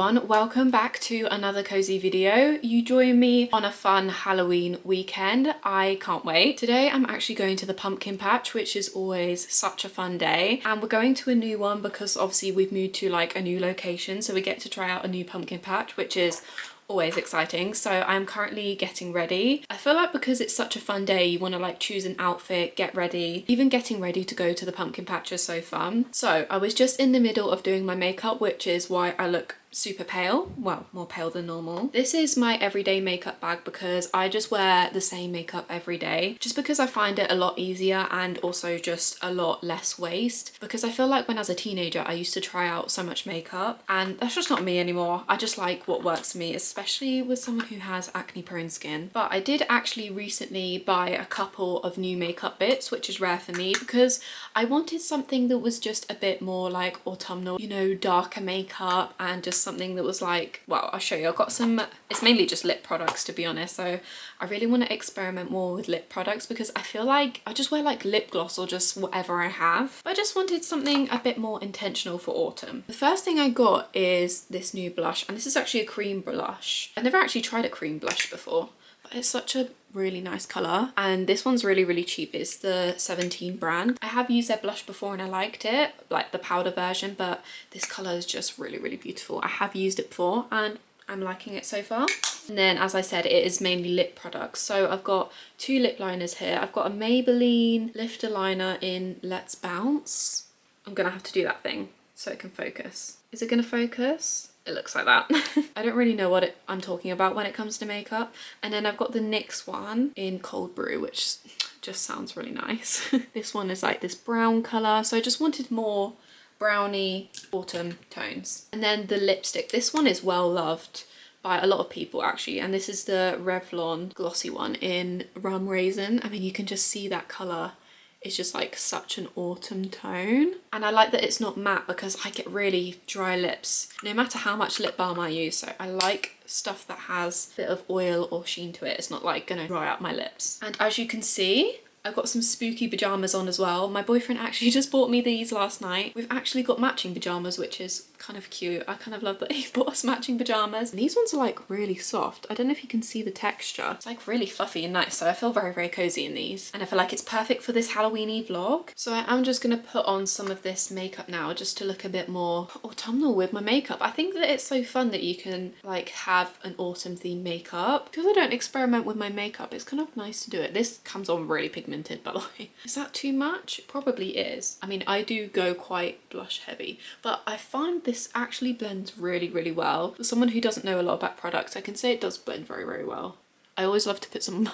everyone, welcome back to another cozy video. You join me on a fun Halloween weekend. I can't wait. Today I'm actually going to the pumpkin patch, which is always such a fun day, and we're going to a new one because obviously we've moved to like a new location, so we get to try out a new pumpkin patch, which is always exciting. So I'm currently getting ready. I feel like because it's such a fun day, you want to like choose an outfit, get ready. Even getting ready to go to the pumpkin patch is so fun. So I was just in the middle of doing my makeup, which is why I look super pale, well, more pale than normal. This is my everyday makeup bag because I just wear the same makeup every day, just because I find it a lot easier and also just a lot less waste, because I feel like when I was a teenager I used to try out so much makeup and that's just not me anymore. I just like what works for me, especially with someone who has acne prone skin. But I did actually recently buy a couple of new makeup bits, which is rare for me because I wanted something that was just a bit more like autumnal, you know, darker makeup, and just something that was like, well, I'll show you. I've got some, it's mainly just lip products to be honest, so I really want to experiment more with lip products because I feel like I just wear like lip gloss or just whatever I have. But I just wanted something a bit more intentional for autumn. The first thing I got is this new blush, and this is actually a cream blush. I've never actually tried a cream blush before, but it's such a really nice colour, and this one's really cheap. It's the 17 brand. I have used their blush before and I liked it, like the powder version, but this colour is just really beautiful. I have used it before and I'm liking it so far. And then, as I said, it is mainly lip products. So I've got two lip liners here. I've got a Maybelline lifter liner in Let's Bounce. I'm gonna have to do that thing so it can focus. Is it gonna focus? It looks like that. I don't really know what I'm talking about when it comes to makeup. And then I've got the NYX one in Cold Brew, which just sounds really nice. This one is like this brown colour, so I just wanted more browny autumn tones. And then the lipstick, this one is well loved by a lot of people actually, and this is the Revlon glossy one in Rum Raisin. I mean, you can just see that colour. It's just like such an autumn tone, and I like that it's not matte because I get really dry lips no matter how much lip balm I use. So I like stuff that has a bit of oil or sheen to it. It's not like gonna dry out my lips. And as you can see, I've got some spooky pajamas on as well. My boyfriend actually just bought me these last night. We've actually got matching pajamas, which is kind of cute. I kind of love that he bought us matching pajamas. And these ones are like really soft. I don't know if you can see the texture. It's like really fluffy and nice, so I feel very cozy in these. And I feel like it's perfect for this Halloween-y vlog. So I am just gonna put on some of this makeup now just to look a bit more autumnal with my makeup. I think that it's so fun that you can like have an autumn themed makeup. Because I don't experiment with my makeup, it's kind of nice to do it. This comes on really pigmented, by the way. Is that too much? It probably is. I mean, I do go quite blush heavy, but I find this actually blends really well. For someone who doesn't know a lot about products, I can say it does blend very well. I always love to put some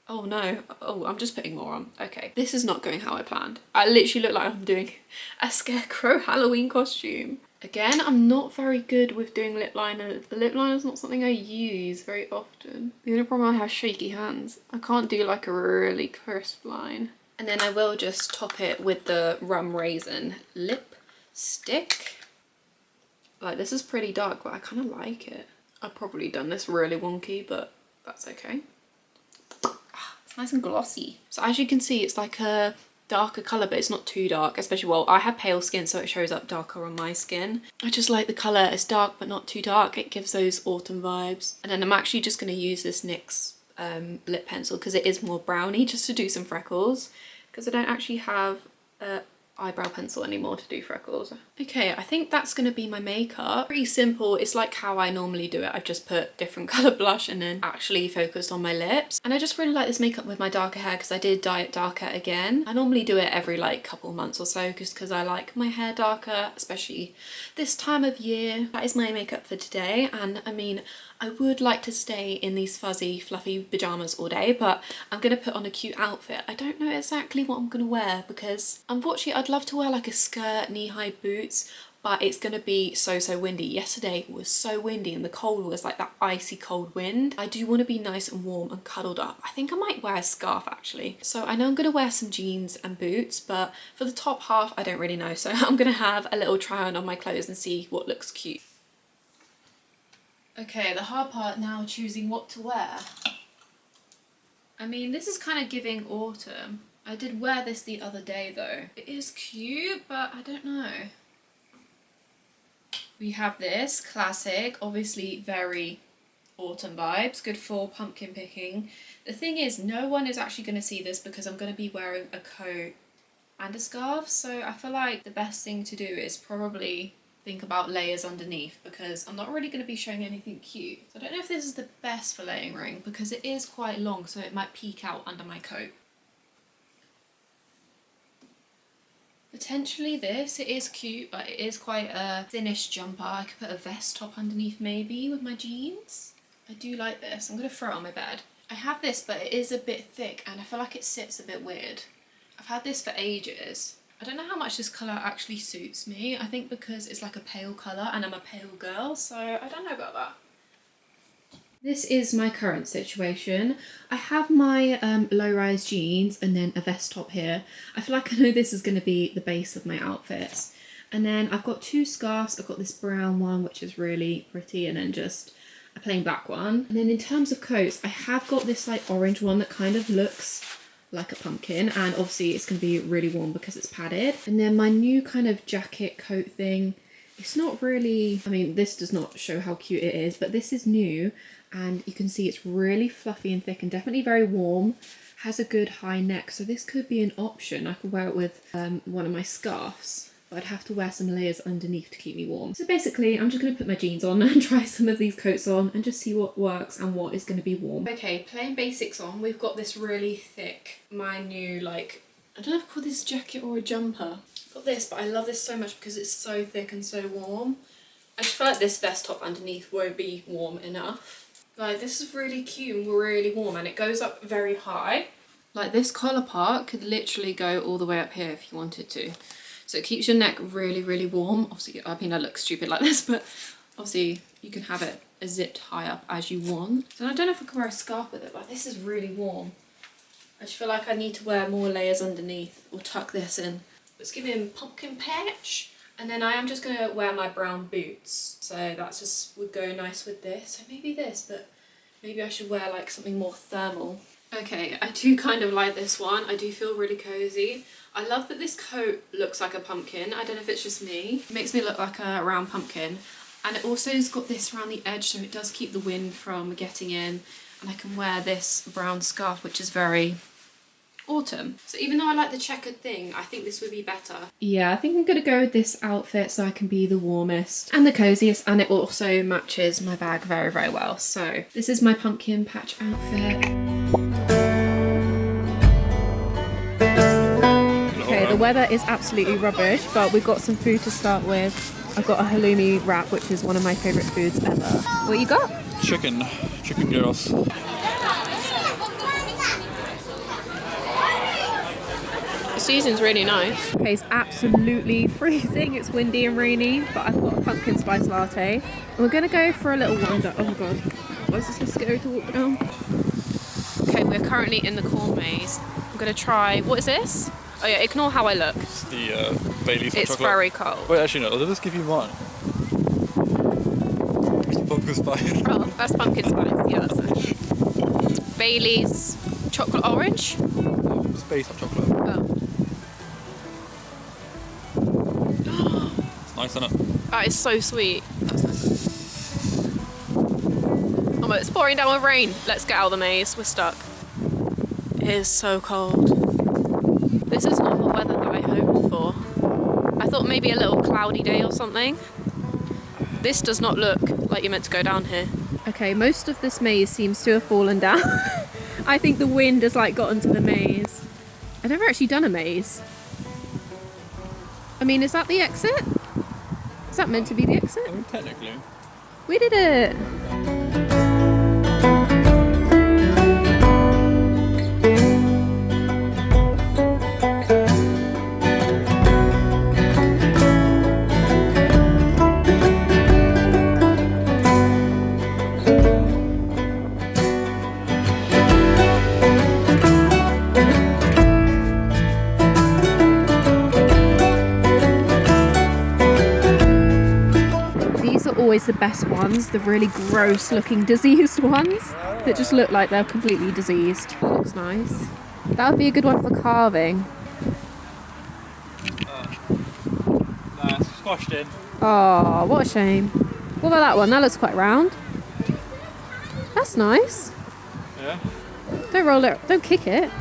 oh no, oh, I'm just putting more on. Okay, this is not going how I planned. I literally look like I'm doing a scarecrow Halloween costume. Again, I'm not very good with doing lip liner. The lip liner is not something I use very often. The only problem, I have shaky hands. I can't do like a really crisp line. And then I will just top it with the Rum Raisin lipstick. Like, this is pretty dark, but I kind of like it. I've probably done this really wonky, but that's okay. It's nice and glossy. So as you can see, it's like a darker colour, but it's not too dark, especially, well, I have pale skin, so it shows up darker on my skin. I just like the colour. It's dark but not too dark. It gives those autumn vibes. And then I'm actually just going to use this NYX lip pencil because it is more browny, just to do some freckles, because I don't actually have a eyebrow pencil anymore to do freckles. Okay, I think that's gonna be my makeup. Pretty simple. It's like how I normally do it. I've just put different colour blush and then actually focused on my lips. And I just really like this makeup with my darker hair because I did dye it darker again. I normally do it every like couple months or so just because I like my hair darker, especially this time of year. That is my makeup for today, and I mean, I would like to stay in these fuzzy, fluffy pajamas all day, but I'm going to put on a cute outfit. I don't know exactly what I'm going to wear because unfortunately I'd love to wear like a skirt, knee-high boots, but it's going to be so windy. Yesterday was so windy and the cold was like that icy cold wind. I do want to be nice and warm and cuddled up. I think I might wear a scarf actually. So I know I'm going to wear some jeans and boots, but for the top half I don't really know. So I'm going to have a little try on my clothes and see what looks cute. Okay, the hard part now, choosing what to wear. I mean, this is kind of giving autumn. I did wear this the other day though. It is cute, but I don't know. We have this classic, obviously very autumn vibes, good for pumpkin picking. The thing is, no one is actually going to see this because I'm going to be wearing a coat and a scarf, so I feel like the best thing to do is probably think about layers underneath, because I'm not really going to be showing anything cute. So I don't know if this is the best for layering because it is quite long, so it might peek out under my coat. Potentially this, it is cute, but it is quite a thinnish jumper. I could put a vest top underneath maybe with my jeans. I do like this. I'm going to throw it on my bed. I have this, but it is a bit thick and I feel like it sits a bit weird. I've had this for ages. I don't know how much this colour actually suits me. I think because it's like a pale colour and I'm a pale girl, so I don't know about that. This is my current situation. I have my low-rise jeans and then a vest top here. I feel like I know this is going to be the base of my outfits. And then I've got two scarves. I've got this brown one, which is really pretty, and then just a plain black one. And then in terms of coats, I have got this like orange one that kind of looks like a pumpkin, and obviously it's going to be really warm because it's padded. And then my new kind of jacket coat thing, it's not really, I mean, this does not show how cute it is, but this is new. And you can see it's really fluffy and thick and definitely very warm. Has a good high neck, so this could be an option. I could wear it with one of my scarves, but I'd have to wear some layers underneath to keep me warm. So basically, I'm just going to put my jeans on and try some of these coats on and just see what works and what is going to be warm. Okay, plain basics on. We've got this really thick, my new, like, I don't know if I call this jacket or a jumper. I've got this, but I love this so much because it's so thick and so warm. I just feel like this vest top underneath won't be warm enough. Like, this is really cute and really warm, and it goes up very high. Like, this collar part could literally go all the way up here if you wanted to. So it keeps your neck really, really warm. Obviously, I mean, I look stupid like this, but obviously you can have it zipped high up as you want. So I don't know if I can wear a scarf with it, but this is really warm. I just feel like I need to wear more layers underneath or tuck this in. Let's give him pumpkin patch. And then I am just going to wear my brown boots. So that's just would go nice with this. So maybe this, but maybe I should wear like something more thermal. Okay, I do kind of like this one. I do feel really cozy. I love that this coat looks like a pumpkin. I don't know if it's just me. It makes me look like a round pumpkin. And it also has got this around the edge, so it does keep the wind from getting in. And I can wear this brown scarf, which is very autumn. So even though I like the checkered thing, I think this would be better. Yeah, I think I'm gonna go with this outfit so I can be the warmest and the coziest, and it also matches my bag very, very well. So this is my pumpkin patch outfit. Okay, the weather is absolutely rubbish, but we've got some food to start with. I've got a halloumi wrap, which is one of my favourite foods ever. What you got? Chicken gyros. The season's really nice. Okay, it's absolutely freezing. It's windy and rainy, but I've got a pumpkin spice latte. And we're gonna go for a little wander. Oh god, why is this so scary to walk down? Okay, we're currently in the corn maze. I'm gonna try, what is this? Oh yeah, ignore how I look. It's the Bailey's hot It's chocolate. very cold. Wait, actually no, I'll just give you mine. It's pumpkin spice. Oh, that's pumpkin spice, yeah, that's it. Bailey's chocolate orange? Space hot chocolate. Oh. It's nice, isn't it? That is so sweet. Oh, it's pouring down with rain. Let's get out of the maze. We're stuck. It is so cold. This is not the weather that I hoped for. I thought maybe a little cloudy day or something. This does not look like you're meant to go down here. Okay, most of this maze seems to have fallen down. I think the wind has like got into the maze. I've never actually done a maze. I mean, is that the exit? Is that meant to be the exit? I mean, technically. We did it! Always the best ones, the really gross looking diseased ones that just look like they're completely diseased. Looks nice. That would be a good one for carving. Nah, it's squashed in. Oh, what a shame. What about that one? That looks quite round. That's nice. Yeah. Don't roll it. Don't kick it.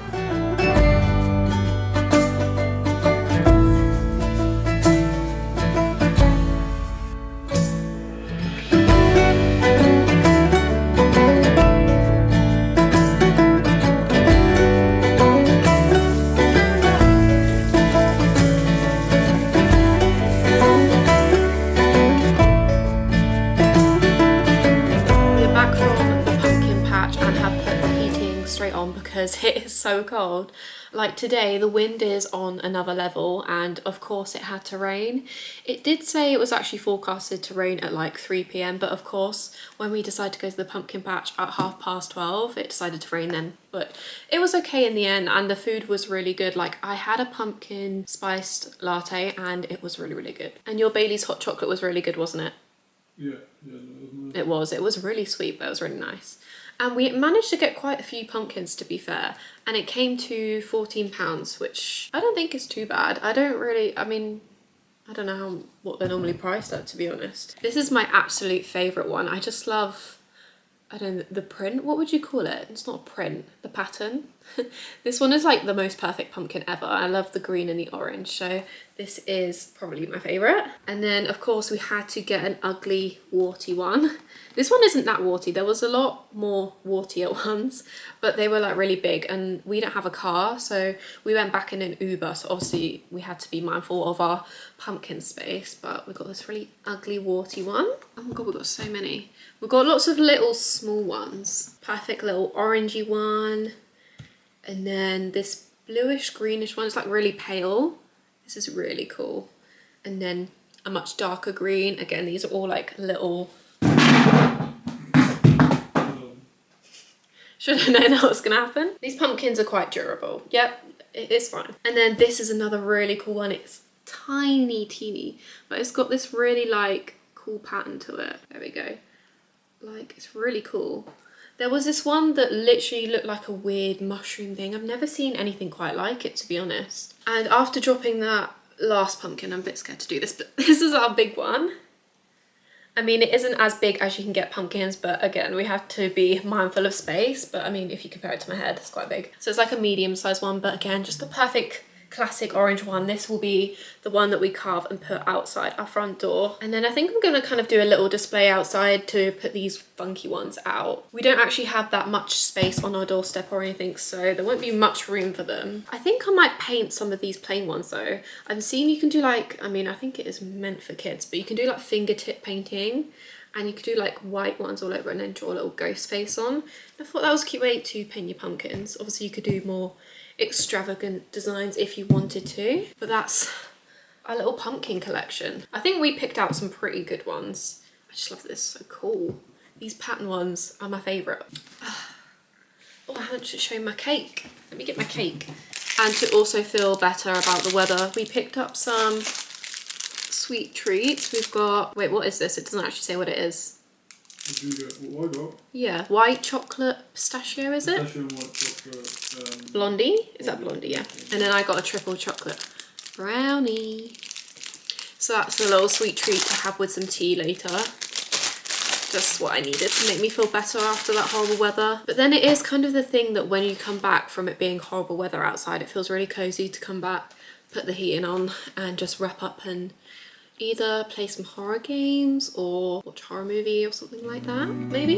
Because it is so cold. Like today the wind is on another level, and of course it had to rain. It did say it was actually forecasted to rain at like 3 p.m, but of course when we decided to go to the pumpkin patch at 12:30 it decided to rain then, but it was okay in the end, and the food was really good. Like I had a pumpkin spiced latte and it was really good, and your Bailey's hot chocolate was really good, wasn't it? Yeah, it was nice. It was really sweet, but it was really nice. And we managed to get quite a few pumpkins, to be fair, and it came to £14, which I don't think is too bad. I don't know what they're normally priced at, to be honest. This is my absolute favourite one. I just love, I don't know, the print. What would you call it? It's not a print, the pattern. This one is like the most perfect pumpkin ever. I love the green and the orange, so this is probably my favourite. And then of course we had to get an ugly warty one. This one isn't that warty. There was a lot more wartier ones, but they were like really big, and we don't have a car, so we went back in an Uber, so obviously we had to be mindful of our pumpkin space. But we got this really ugly warty one. Oh my god, we've got so many. We've got lots of little small ones. Perfect little orangey one. And then this bluish greenish one is like really pale. This is really cool. And then a much darker green. Again, these are all like little... Should have known that was gonna happen. These pumpkins are quite durable. Yep, it is fine. And then this is another really cool one. It's tiny, teeny, but it's got this really like cool pattern to it. There we go. Like, it's really cool. There was this one that literally looked like a weird mushroom thing. I've never seen anything quite like it, to be honest. And after dropping that last pumpkin, I'm a bit scared to do this, but this is our big one. I mean, it isn't as big as you can get pumpkins, but again, we have to be mindful of space. But I mean, if you compare it to my head, it's quite big. So it's like a medium-sized one, but again, just the perfect classic orange one. This will be the one that we carve and put outside our front door. And then I think I'm gonna kind of do a little display outside to put these funky ones out. We don't actually have that much space on our doorstep or anything, so there won't be much room for them. I think I might paint some of these plain ones though. I've seen you can do like, I mean, I think it is meant for kids, but you can do like fingertip painting, and you could do like white ones all over and then draw a little ghost face on. I thought that was a cute way to paint your pumpkins. Obviously you could do more extravagant designs if you wanted to, but that's our little pumpkin collection. I think we picked out some pretty good ones. I just love this, so cool. These pattern ones are my favourite. Oh, I haven't shown my cake. Let me get my cake. And to also feel better about the weather, we picked up some sweet treats. We've got, wait, what is this? It doesn't actually say what it is. What did you get? What I got? Yeah, white chocolate pistachio, is it? Pistachio and white chocolate. Blondie? Is that blondie? Yeah. And then I got a triple chocolate brownie. So that's a little sweet treat to have with some tea later. Just what I needed to make me feel better after that horrible weather. But then it is kind of the thing that when you come back from it being horrible weather outside, it feels really cozy to come back, put the heating on, and just wrap up and either play some horror games or watch a horror movie or something like that, maybe.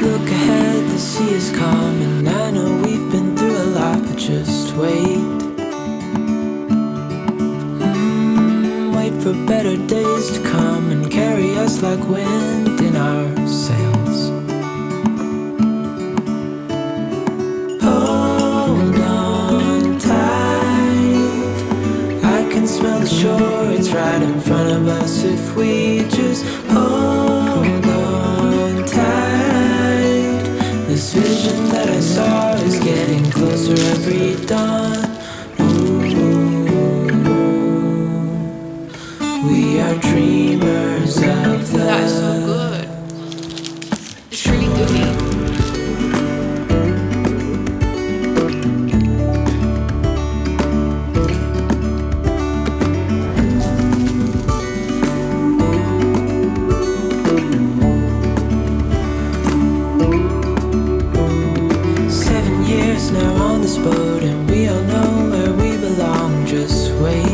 Look ahead, the sea is calm, and I know we've been through a lot, but just wait. For better days to come and carry us like wind in our sails. Hold on tight, I can smell the shore, it's right in front of us if we just hold on tight. This vision that I saw is getting closer every dawn. We are dreamers of love. That is so good. It's really gooey. 7 years now on this boat, and we all know where we belong. Just wait.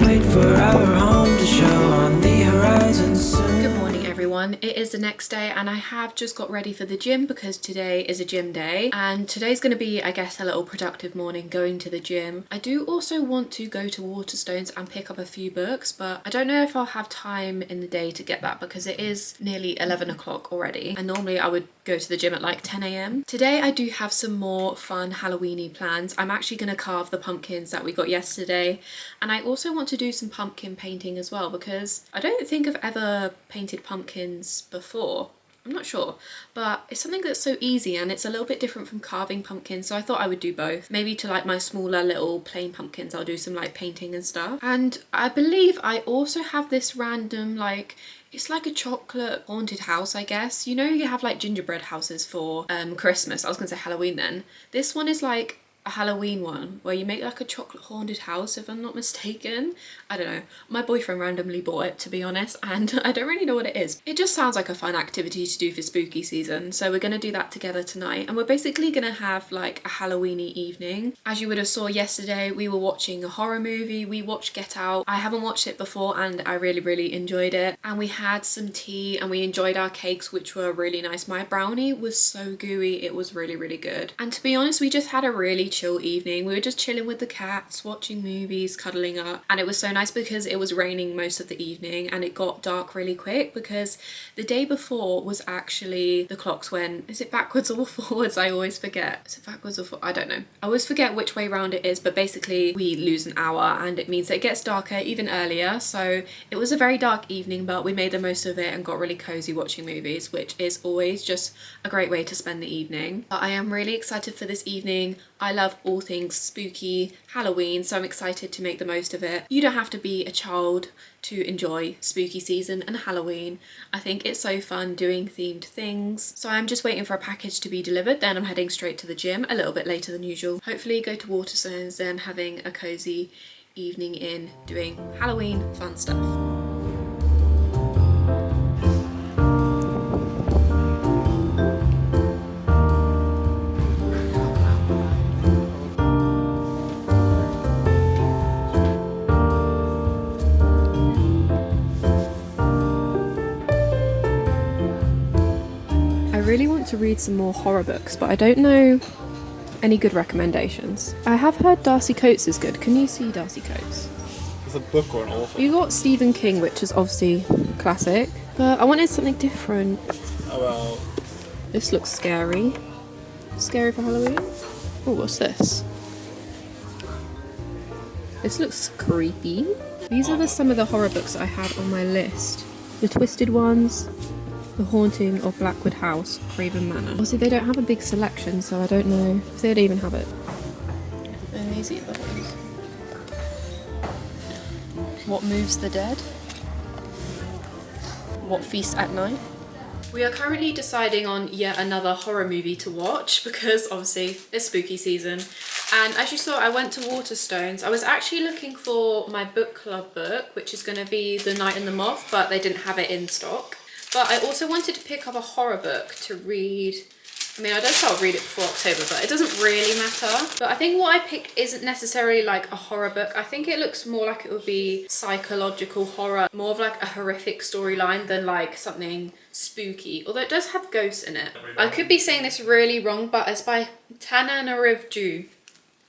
Wait for our home to show on the horizon soon. Good morning everyone. It is the next day and I have just got ready for the gym because today is a gym day, and today's going to be, I guess, a little productive morning going to the gym. I do also want to go to Waterstones and pick up a few books, but I don't know if I'll have time in the day to get that because it is nearly 11 o'clock already, and normally I would go to the gym at like 10 a.m. Today I do have some more fun Halloweeny plans. I'm actually going to carve the pumpkins that we got yesterday, and I also want to do some pumpkin painting as well because I don't think I've ever painted pumpkins before. I'm not sure, but it's something that's so easy and it's a little bit different from carving pumpkins, so I thought I would do both. Maybe to like my smaller little plain pumpkins I'll do some like painting and stuff. And I believe I also have this random, like, it's like a chocolate haunted house, I guess. You know, you have like gingerbread houses for Christmas. I was gonna say Halloween then. This one is like a Halloween one where you make like a chocolate haunted house, if I'm not mistaken. I don't know. My boyfriend randomly bought it, to be honest, and I don't really know what it is. It just sounds like a fun activity to do for spooky season, so we're gonna do that together tonight, and we're basically gonna have like a Halloweeny evening. As you would have saw yesterday, we were watching a horror movie. We watched Get Out. I haven't watched it before and I really enjoyed it, and we had some tea and we enjoyed our cakes, which were really nice. My brownie was so gooey, it was really good. And to be honest, we just had a really chill evening. We were just chilling with the cats, watching movies, cuddling up, and it was so nice because it was raining most of the evening and it got dark really quick because the day before was actually, the clocks went, is it backwards or forwards? I always forget. Is it backwards or forwards? I don't know. I always forget which way round it is, but basically we lose an hour and it means that it gets darker even earlier. So it was a very dark evening, but we made the most of it and got really cozy watching movies, which is always just a great way to spend the evening. But I am really excited for this evening. I love all things spooky, Halloween, so I'm excited to make the most of it. You don't have to be a child to enjoy spooky season and Halloween. I think it's so fun doing themed things. So I'm just waiting for a package to be delivered, then I'm heading straight to the gym a little bit later than usual. Hopefully go to Waterstones, then having a cozy evening in doing Halloween fun stuff. I really want to read some more horror books, but I don't know any good recommendations. I have heard Darcy Coates is good. Can you see Darcy Coates? It's a book or an author? You got Stephen King, which is obviously classic, but I wanted something different. Oh well. This looks scary. Scary for Halloween? Oh, what's this? This looks creepy. These are some of the horror books that I had on my list. The Twisted Ones, The Haunting of Blackwood House, Craven Manor. Obviously they don't have a big selection, so I don't know if they'd even have it. And these are the ones. What Moves the Dead? What Feasts at Night? We are currently deciding on yet another horror movie to watch because obviously it's spooky season. And as you saw, I went to Waterstones. I was actually looking for my book club book, which is going to be The Night and the Moth, but they didn't have it in stock. But I also wanted to pick up a horror book to read. I mean, I don't think I'll read it before October, but it doesn't really matter. But I think what I picked isn't necessarily like a horror book. I think it looks more like it would be psychological horror, more of like a horrific storyline than like something spooky. Although it does have ghosts in it. I could be saying this really wrong, but it's by Tananarive.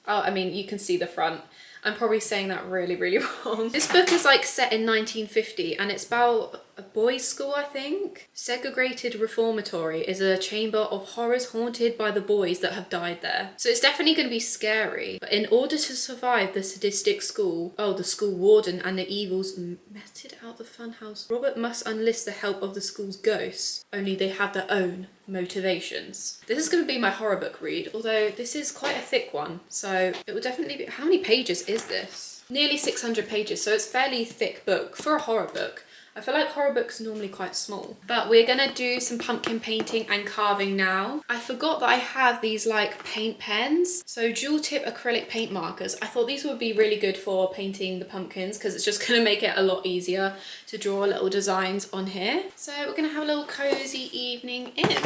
Oh, I mean, you can see the front. I'm probably saying that really wrong. This book is like set in 1950 and it's about a boys' school, I think. Segregated Reformatory is a chamber of horrors haunted by the boys that have died there. So it's definitely going to be scary. But in order to survive the sadistic school, the school warden and the evils meted out the funhouse, Robert must enlist the help of the school's ghosts. Only they have their own motivations. This is going to be my horror book read, although this is quite a thick one, so it will definitely be... How many pages is this? nearly 600 pages, so it's a fairly thick book for a horror book. I feel like horror books are normally quite small. But we're gonna do some pumpkin painting and carving now. I forgot that I have these like paint pens. So dual tip acrylic paint markers. I thought these would be really good for painting the pumpkins because it's just gonna make it a lot easier to draw little designs on here. So we're gonna have a little cozy evening in.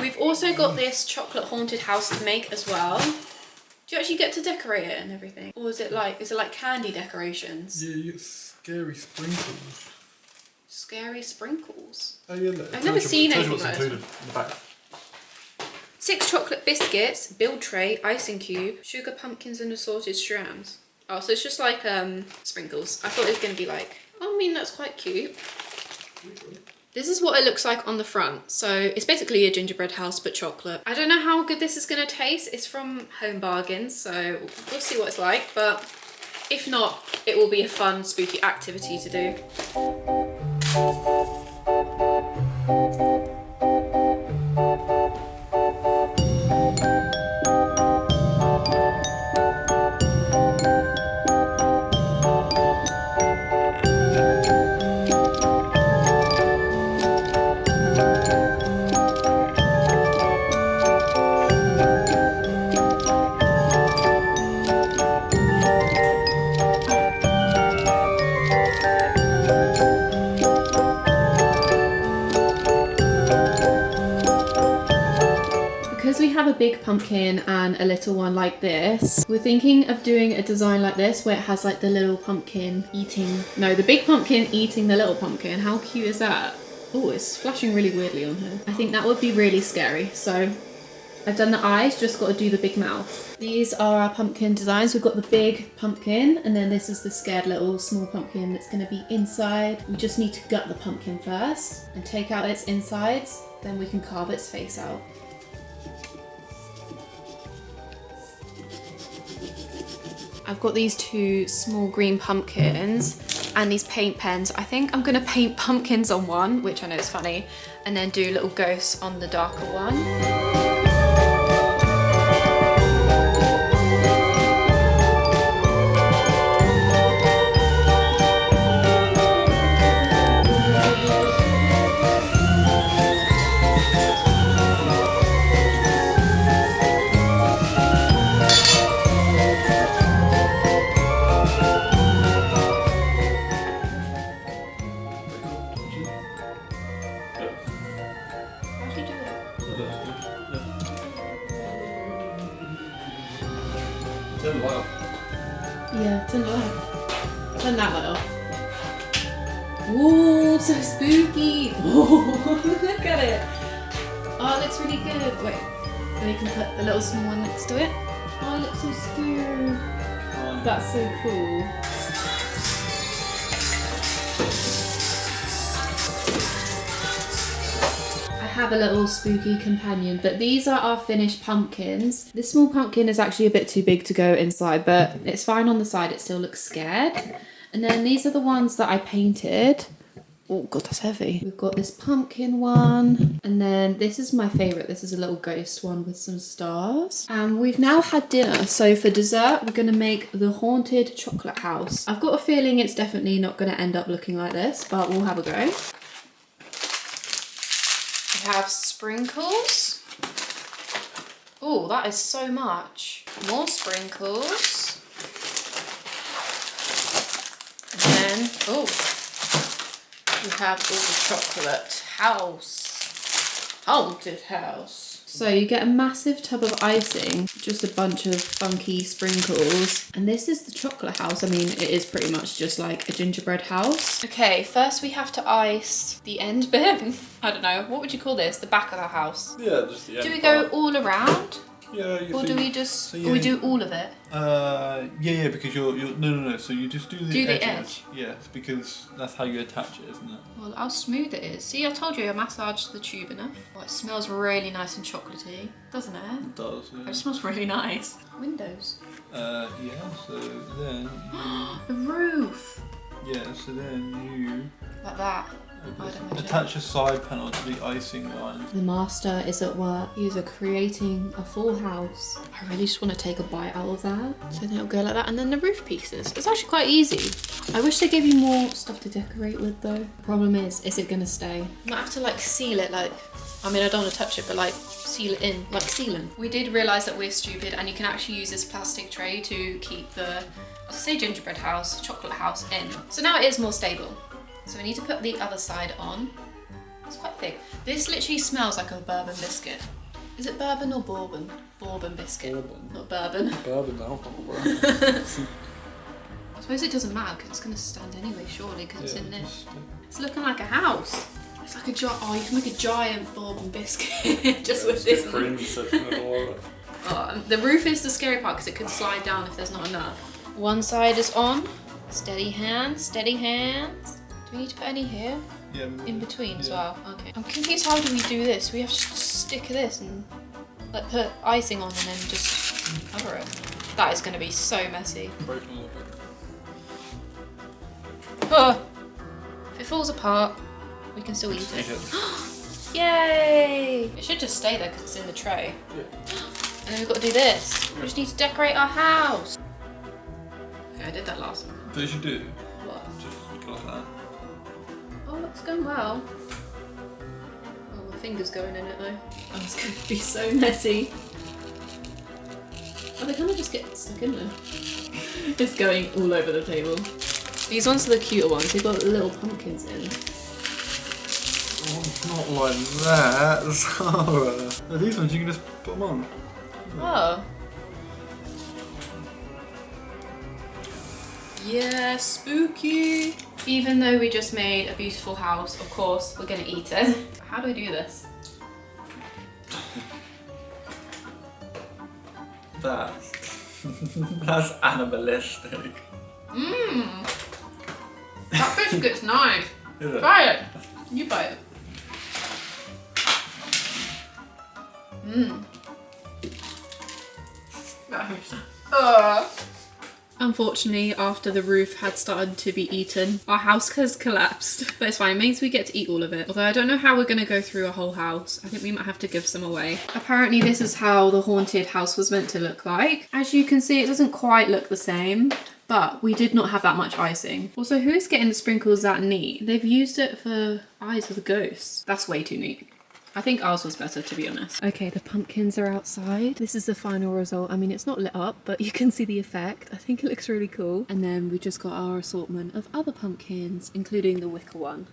We've also got this chocolate haunted house to make as well. Do you actually get to decorate it and everything? Or is it like candy decorations? Yeah, you get scary sprinkles. Scary sprinkles. Oh yeah, look. I've never seen anything like this. In the back. 6 chocolate biscuits, build tray, icing cube, sugar pumpkins and assorted strands. Oh, so it's just like sprinkles. I thought it was going to be like, oh, I mean, that's quite cute. This is what it looks like on the front. So it's basically a gingerbread house but chocolate. I don't know how good this is going to taste. It's from Home Bargains, so we'll see what it's like. But if not, it will be a fun, spooky activity to do. Because we have a big pumpkin and a little one like this, we're thinking of doing a design like this where it has like the little pumpkin eating, no, the big pumpkin eating the little pumpkin. How cute is that? Oh, it's flashing really weirdly on her. I think that would be really scary. So I've done the eyes, just got to do the big mouth. These are our pumpkin designs. We've got the big pumpkin and then this is the scared little small pumpkin that's going to be inside. We just need to gut the pumpkin first and take out its insides, then we can carve its face out. I've got these 2 small green pumpkins and these paint pens. I think I'm gonna paint pumpkins on one, which I know is funny, and then do little ghosts on the darker one. Turn the light off. Yeah, turn the light. Turn that light off. Ooh, so spooky. Oh, look at it. Oh, it looks really good. Wait, then you can put the little small one next to it. Oh, it looks so scared. That's so cool. I have a little spooky companion, but these are our finished pumpkins. This small pumpkin is actually a bit too big to go inside, but it's fine on the side. It still looks scared. And then these are the ones that I painted. Oh god, that's heavy. We've got this pumpkin one, and then this is my favorite. This is a little ghost one with some stars. And we've now had dinner, so for dessert we're gonna make the haunted chocolate house. I've got a feeling it's definitely not gonna end up looking like this, but we'll have a go. We have sprinkles. Oh, that is so much. More sprinkles. And then, oh, we have all the chocolate house. Haunted house. So you get a massive tub of icing, just a bunch of funky sprinkles. And this is the chocolate house. I mean, it is pretty much just like a gingerbread house. Okay, first we have to ice the end bit. I don't know, what would you call this? The back of the house? Yeah, just the end. Do we go all around? Yeah, you or see, do we just, so yeah, or we do all of it? yeah, because you're no. So you just do the edges. Edge? Yeah, because that's how you attach it, isn't it? Well, how smooth it is. See, I told you I massaged the tube enough. Oh, it smells really nice and chocolatey, doesn't it? It does. Yeah. It smells really nice. Windows. Yeah. So then. The roof. Yeah. So then you. Like that. I'd imagine. Attach a side panel to the icing line. The master is at work. He's creating a full house. I really just want to take a bite out of that. So then it'll go like that, and then the roof pieces. It's actually quite easy. I wish they gave you more stuff to decorate with though. The problem is it gonna stay? I might have to like seal it, like, I mean I don't want to touch it, but like seal it in, like sealant. We did realise that we're stupid, and you can actually use this plastic tray to keep the, I'll say gingerbread house, chocolate house in. So now it is more stable. So we need to put the other side on. It's quite thick. This literally smells like a bourbon biscuit. Is it bourbon or bourbon? Bourbon biscuit. Bourbon. Not bourbon. Bourbon's alcohol, bro. I suppose it doesn't matter because it's going to stand anyway, surely, because it's in this. It's looking like a house. It's like a oh, you can make a giant bourbon biscuit just with this. Oh, the roof is the scary part because it could slide down if there's not enough. One side is on. Steady hands, steady hands. Do we need to put any here? Yeah. In between as well? Okay. I'm confused, how do we do this? We have to stick this and like put icing on and then just cover it. That is going to be so messy. Oh, if it falls apart, we can still eat it. Yay! It should just stay there because it's in the tray. Yeah. And then we've got to do this. We just need to decorate our house. Okay, I did that last one. What should do? What? Just like that. Oh, it's going well. Oh, my finger's going in it though. Oh, it's going to be so messy. Oh, they kind of just get stuck in there. It's going all over the table. These ones are the cuter ones. They've got little pumpkins in. Oh, not like that, Zara. These ones you can just put them on. Oh. Yeah, spooky. Even though we just made a beautiful house, of course, we're gonna eat it. How do we do this? That's animalistic. Mmm. That biscuit's nice. Is it? Try it. You buy it. Mmm. Unfortunately, after the roof had started to be eaten, our house has collapsed. But it's fine, it means we get to eat all of it. Although I don't know how we're gonna go through a whole house. I think we might have to give some away. Apparently this is how the haunted house was meant to look like. As you can see, it doesn't quite look the same, but we did not have that much icing. Also, who is getting the sprinkles that neat? They've used it for eyes of the ghosts. That's way too neat. I think ours was better, to be honest. Okay, the pumpkins are outside. This is the final result. I mean, it's not lit up, but you can see the effect. I think it looks really cool. And then we just got our assortment of other pumpkins, including the wicker one.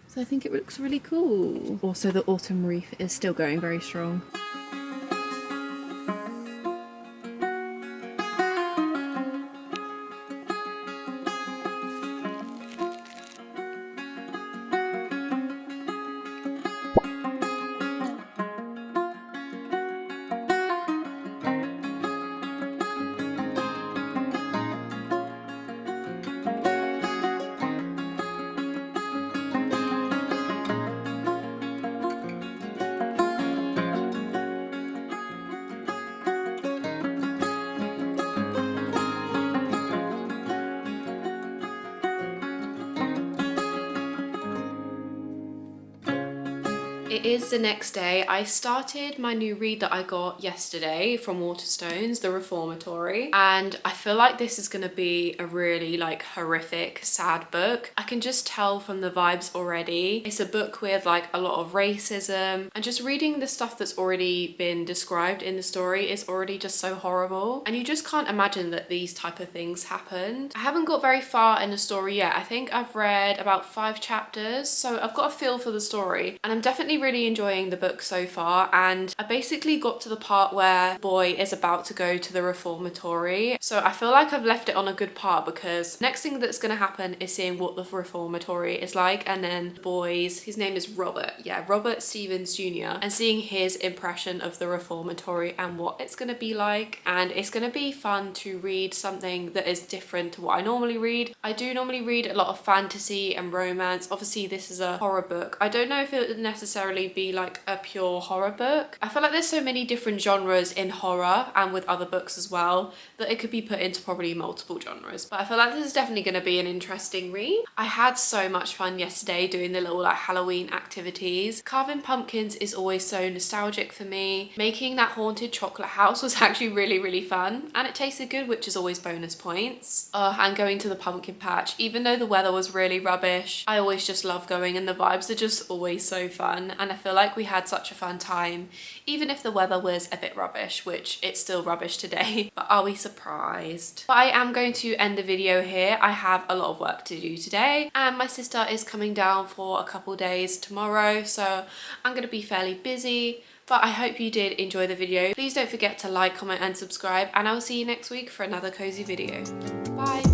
So I think it looks really cool. Also, the autumn wreath is still going very strong. It is the next day. I started my new read that I got yesterday from Waterstones, The Reformatory, and I feel like this is going to be a really like horrific, sad book. I can just tell from the vibes already. It's a book with like a lot of racism, and just reading the stuff that's already been described in the story is already just so horrible, and you just can't imagine that these type of things happened. I haven't got very far in the story yet. I think I've read about 5 chapters, so I've got a feel for the story, and I'm definitely really enjoying the book so far. And I basically got to the part where the boy is about to go to the reformatory, so I feel like I've left it on a good part, because next thing that's going to happen is seeing what the reformatory is like, and then the boys, his name is Robert, yeah, Robert Stevens Jr., and seeing his impression of the reformatory and what it's going to be like. And it's going to be fun to read something that is different to what I normally read. I do normally read a lot of fantasy and romance. Obviously this is a horror book. I don't know if it would necessarily necessarily be like a pure horror book. I feel like there's so many different genres in horror and with other books as well that it could be put into probably multiple genres. But I feel like this is definitely going to be an interesting read. I had so much fun yesterday doing the little like Halloween activities. Carving pumpkins is always so nostalgic for me. Making that haunted chocolate house was actually really fun, and it tasted good, which is always bonus points. And going to the pumpkin patch, even though the weather was really rubbish, I always just love going, and the vibes are just always so fun, and I feel like we had such a fun time even if the weather was a bit rubbish, which it's still rubbish today. But are we surprised? But I am going to end the video here. I have a lot of work to do today, and my sister is coming down for a couple days tomorrow, so I'm going to be fairly busy. But I hope you did enjoy the video. Please don't forget to like, comment and subscribe, and I will see you next week for another cozy video. Bye!